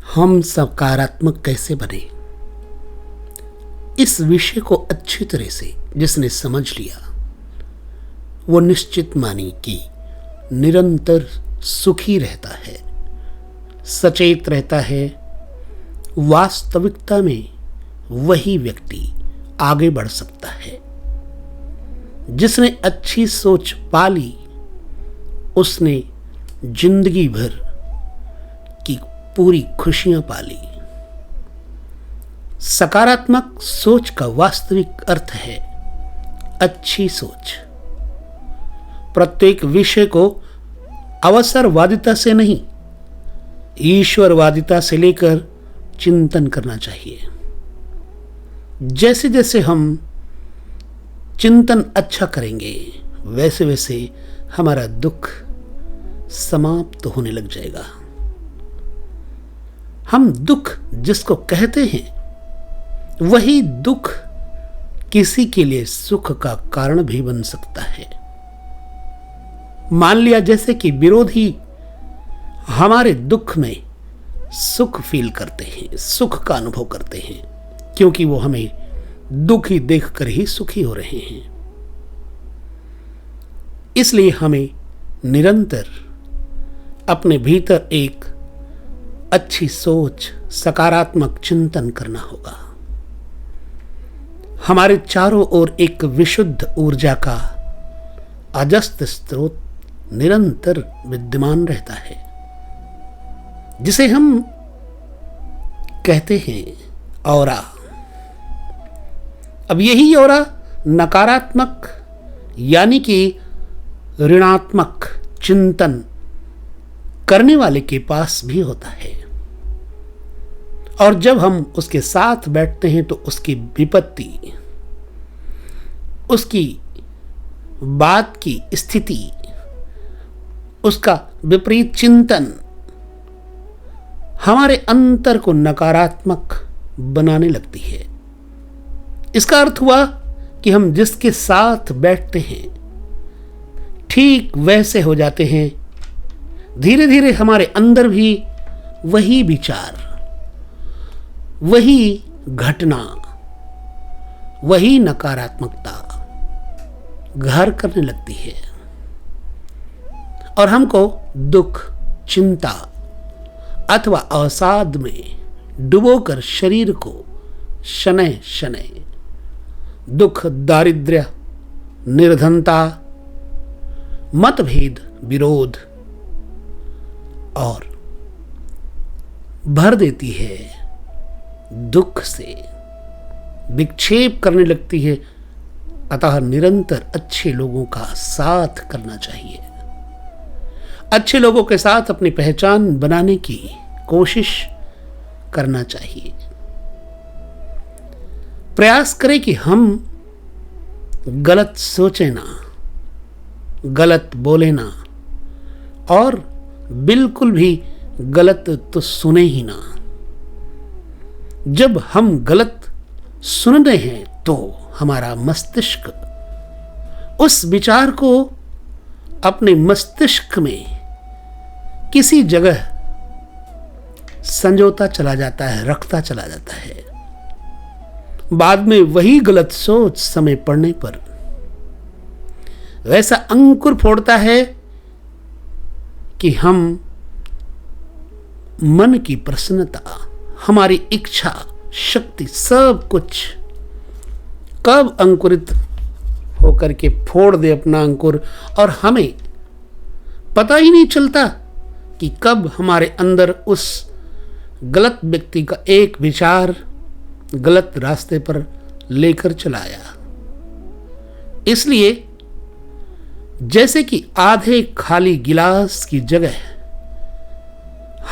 हम सकारात्मक कैसे बने, इस विषय को अच्छी तरह से जिसने समझ लिया वो निश्चित माने कि निरंतर सुखी रहता है, सचेत रहता है। वास्तविकता में वही व्यक्ति आगे बढ़ सकता है। जिसने अच्छी सोच पाली उसने जिंदगी भर की पूरी खुशियां पाली। सकारात्मक सोच का वास्तविक अर्थ है अच्छी सोच। प्रत्येक विषय को अवसरवादिता से नहीं, ईश्वरवादिता से लेकर चिंतन करना चाहिए। जैसे जैसे हम चिंतन अच्छा करेंगे वैसे वैसे हमारा दुख समाप्त होने लग जाएगा। हम दुख जिसको कहते हैं वही दुख किसी के लिए सुख का कारण भी बन सकता है। मान लिया जैसे कि विरोधी हमारे दुख में सुख फील करते हैं, सुख का अनुभव करते हैं, क्योंकि वो हमें दुखी देखकर ही सुखी हो रहे हैं। इसलिए हमें निरंतर अपने भीतर एक अच्छी सोच, सकारात्मक चिंतन करना होगा। हमारे चारों ओर एक विशुद्ध ऊर्जा का अजस्त्र स्रोत निरंतर विद्यमान रहता है, जिसे हम कहते हैं ऑरा। अब यही ऑरा नकारात्मक यानी कि ऋणात्मक चिंतन करने वाले के पास भी होता है, और जब हम उसके साथ बैठते हैं तो उसकी विपत्ति, उसकी बात की स्थिति, उसका विपरीत चिंतन हमारे अंतर को नकारात्मक बनाने लगती है। इसका अर्थ हुआ कि हम जिसके साथ बैठते हैं ठीक वैसे हो जाते हैं। धीरे धीरे हमारे अंदर भी वही विचार, वही घटना, वही नकारात्मकता घर करने लगती है, और हमको दुख, चिंता अथवा अवसाद में डुबोकर शरीर को शनैः शनैः दुख, दारिद्र्य, निर्धनता, मतभेद, विरोध और भर देती है। दुख से विक्षेप करने लगती है। अतः निरंतर अच्छे लोगों का साथ करना चाहिए। अच्छे लोगों के साथ अपनी पहचान बनाने की कोशिश करना चाहिए। प्रयास करें कि हम गलत सोचें ना, गलत बोले ना, और बिल्कुल भी गलत तो सुने ही ना। जब हम गलत सुन रहे हैं तो हमारा मस्तिष्क उस विचार को अपने मस्तिष्क में किसी जगह संजोता चला जाता है, रखता चला जाता है। बाद में वही गलत सोच समय पड़ने पर वैसा अंकुर फोड़ता है कि हम मन की प्रसन्नता, हमारी इच्छा शक्ति, सब कुछ कब अंकुरित होकर के फोड़ दे अपना अंकुर, और हमें पता ही नहीं चलता कि कब हमारे अंदर उस गलत व्यक्ति का एक विचार गलत रास्ते पर लेकर चला आया। इसलिए जैसे कि आधे खाली गिलास की जगह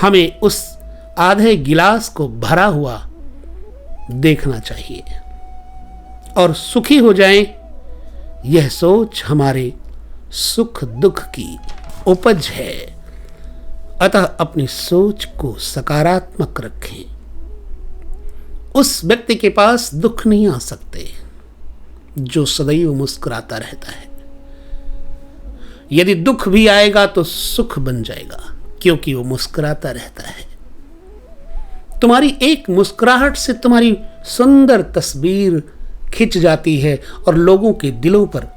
हमें उस आधे गिलास को भरा हुआ देखना चाहिए और सुखी हो जाएं। यह सोच हमारे सुख दुख की उपज है। अतः अपनी सोच को सकारात्मक रखें। उस व्यक्ति के पास दुख नहीं आ सकते जो सदैव मुस्कुराता रहता है। यदि दुख भी आएगा तो सुख बन जाएगा, क्योंकि वो मुस्कुराता रहता है। तुम्हारी एक मुस्कुराहट से तुम्हारी सुंदर तस्वीर खिंच जाती है और लोगों के दिलों पर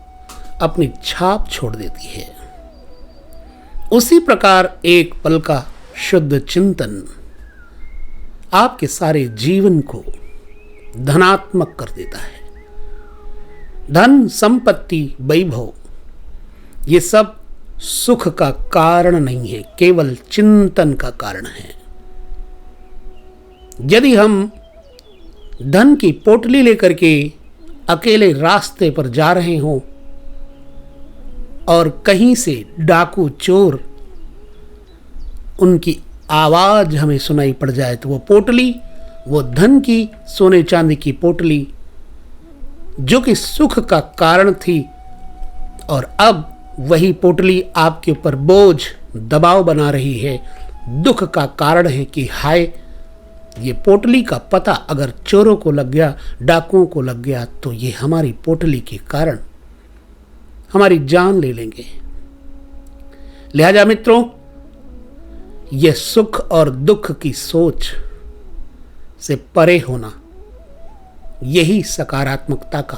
अपनी छाप छोड़ देती है। उसी प्रकार एक पल का शुद्ध चिंतन आपके सारे जीवन को धनात्मक कर देता है। धन, संपत्ति, वैभव ये सब सुख का कारण नहीं है, केवल चिंतन का कारण है। यदि हम धन की पोटली लेकर के अकेले रास्ते पर जा रहे हों और कहीं से डाकू चोर उनकी आवाज हमें सुनाई पड़ जाए तो वो पोटली, वो धन की, सोने चांदी की पोटली जो कि सुख का कारण थी, और अब वही पोटली आपके ऊपर बोझ, दबाव बना रही है, दुख का कारण है कि हाय, ये पोटली का पता अगर चोरों को लग गया, डाकुओं को लग गया तो ये हमारी पोटली के कारण हमारी जान ले लेंगे। लिहाजा मित्रों, यह सुख और दुख की सोच से परे होना, यही सकारात्मकता का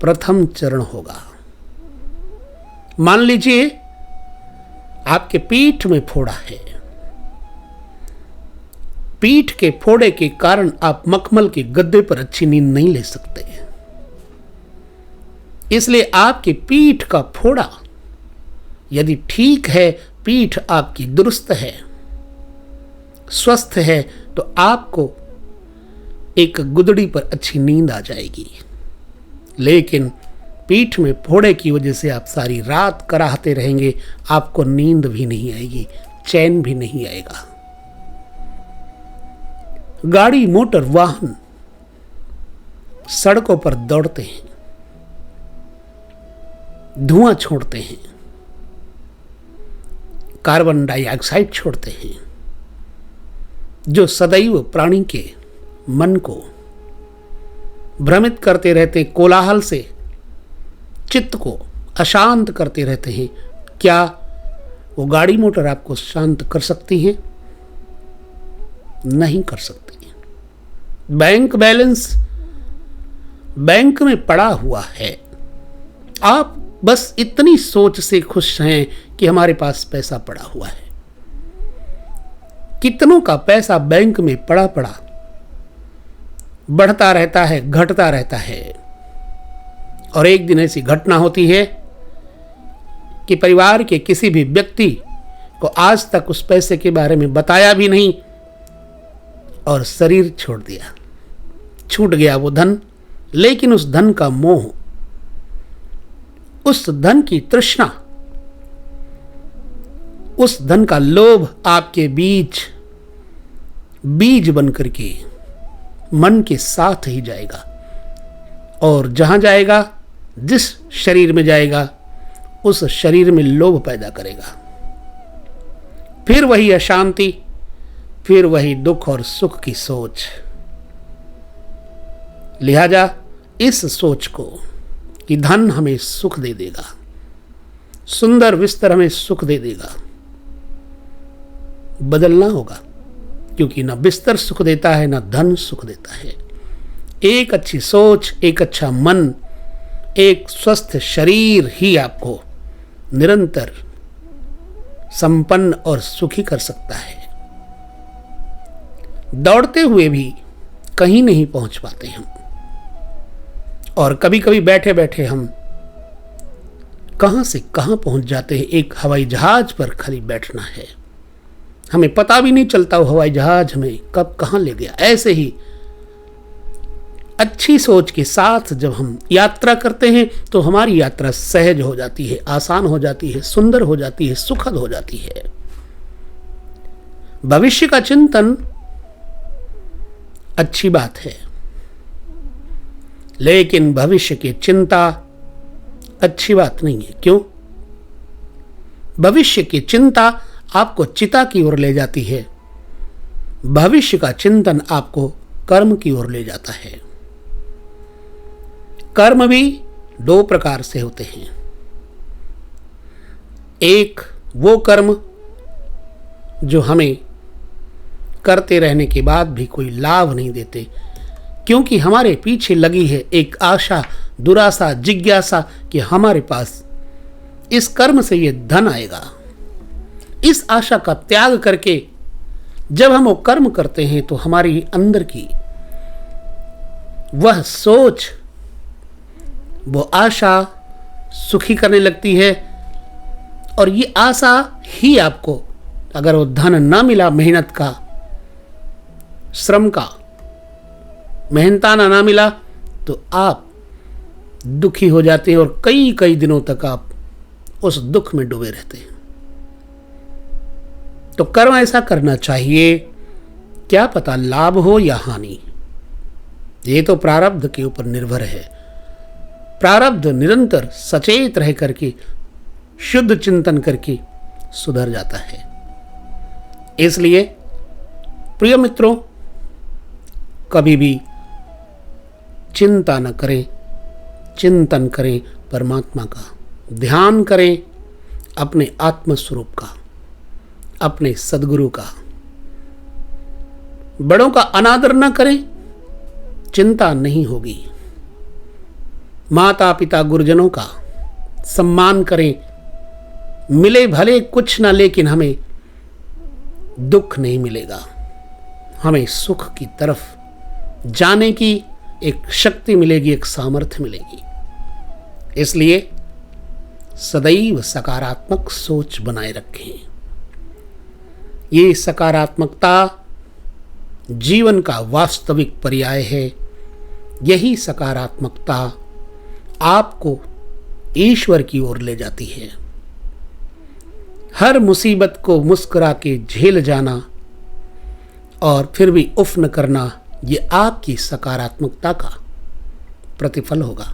प्रथम चरण होगा। मान लीजिए आपके पीठ में फोड़ा है, पीठ के फोड़े के कारण आप मखमल के गद्दे पर अच्छी नींद नहीं ले सकते, इसलिए आपकी पीठ का फोड़ा यदि ठीक है, पीठ आपकी दुरुस्त है, स्वस्थ है, तो आपको एक गुदड़ी पर अच्छी नींद आ जाएगी। लेकिन पीठ में फोड़े की वजह से आप सारी रात कराहते रहेंगे, आपको नींद भी नहीं आएगी, चैन भी नहीं आएगा। गाड़ी, मोटर, वाहन सड़कों पर दौड़ते हैं, धुआं छोड़ते हैं, कार्बन डाइऑक्साइड छोड़ते हैं, जो सदैव प्राणी के मन को भ्रमित करते रहते, कोलाहल से चित्त को अशांत करते रहते हैं। क्या वो गाड़ी मोटर आपको शांत कर सकती है? नहीं कर सकती। बैंक बैलेंस बैंक में पड़ा हुआ है, आप बस इतनी सोच से खुश हैं कि हमारे पास पैसा पड़ा हुआ है। कितनों का पैसा बैंक में पड़ा पड़ा बढ़ता रहता है, घटता रहता है, और एक दिन ऐसी घटना होती है कि परिवार के किसी भी व्यक्ति को आज तक उस पैसे के बारे में बताया भी नहीं और शरीर छोड़ दिया, छूट गया वो धन। लेकिन उस धन का मोह, उस धन की तृष्णा, उस धन का लोभ आपके बीज बन करके मन के साथ ही जाएगा, और जहां जाएगा, जिस शरीर में जाएगा, उस शरीर में लोभ पैदा करेगा। फिर वही अशांति, फिर वही दुख और सुख की सोच। लिहाजा इस सोच को कि धन हमें सुख दे देगा, सुंदर बिस्तर हमें सुख दे देगा, बदलना होगा, क्योंकि ना बिस्तर सुख देता है, ना धन सुख देता है। एक अच्छी सोच, एक अच्छा मन, एक स्वस्थ शरीर ही आपको निरंतर संपन्न और सुखी कर सकता है। दौड़ते हुए भी कहीं नहीं पहुंच पाते हम, और कभी कभी बैठे बैठे हम कहां से कहां पहुंच जाते हैं। एक हवाई जहाज पर खाली बैठना है, हमें पता भी नहीं चलता वो हवाई जहाज हमें कब कहां ले गया। ऐसे ही अच्छी सोच के साथ जब हम यात्रा करते हैं तो हमारी यात्रा सहज हो जाती है, आसान हो जाती है, सुंदर हो जाती है, सुखद हो जाती है। भविष्य का चिंतन अच्छी बात है, लेकिन भविष्य की चिंता अच्छी बात नहीं है। क्यों? भविष्य की चिंता आपको चिता की ओर ले जाती है, भविष्य का चिंतन आपको कर्म की ओर ले जाता है। कर्म भी दो प्रकार से होते हैं। एक वो कर्म जो हमें करते रहने के बाद भी कोई लाभ नहीं देते, क्योंकि हमारे पीछे लगी है एक आशा, दुराशा, जिज्ञासा कि हमारे पास इस कर्म से ये धन आएगा। इस आशा का त्याग करके जब हम वो कर्म करते हैं तो हमारी अंदर की वह सोच, वो आशा सुखी करने लगती है, और ये आशा ही आपको, अगर वो धन ना मिला, मेहनत का, श्रम का, मेहनताना ना मिला, तो आप दुखी हो जाते हैं और कई कई दिनों तक आप उस दुख में डूबे रहते हैं। तो कर्म ऐसा करना चाहिए, क्या पता लाभ हो या हानि, ये तो प्रारब्ध के ऊपर निर्भर है। प्रारब्ध निरंतर सचेत रह करके, शुद्ध चिंतन करके सुधर जाता है। इसलिए प्रिय मित्रों, कभी भी चिंता न करें, चिंतन करें परमात्मा का, ध्यान करें अपने आत्मस्वरूप का, अपने सद्गुरु का। बड़ों का अनादर न करें, चिंता नहीं होगी। माता पिता गुरुजनों का सम्मान करें, मिले भले कुछ ना, लेकिन हमें दुख नहीं मिलेगा। हमें सुख की तरफ जाने की एक शक्ति मिलेगी, एक सामर्थ्य मिलेगी। इसलिए सदैव सकारात्मक सोच बनाए रखें। ये सकारात्मकता जीवन का वास्तविक पर्याय है। यही सकारात्मकता आपको ईश्वर की ओर ले जाती है। हर मुसीबत को मुस्कुरा के झेल जाना और फिर भी उफ न करना, ये आपकी सकारात्मकता का प्रतिफल होगा।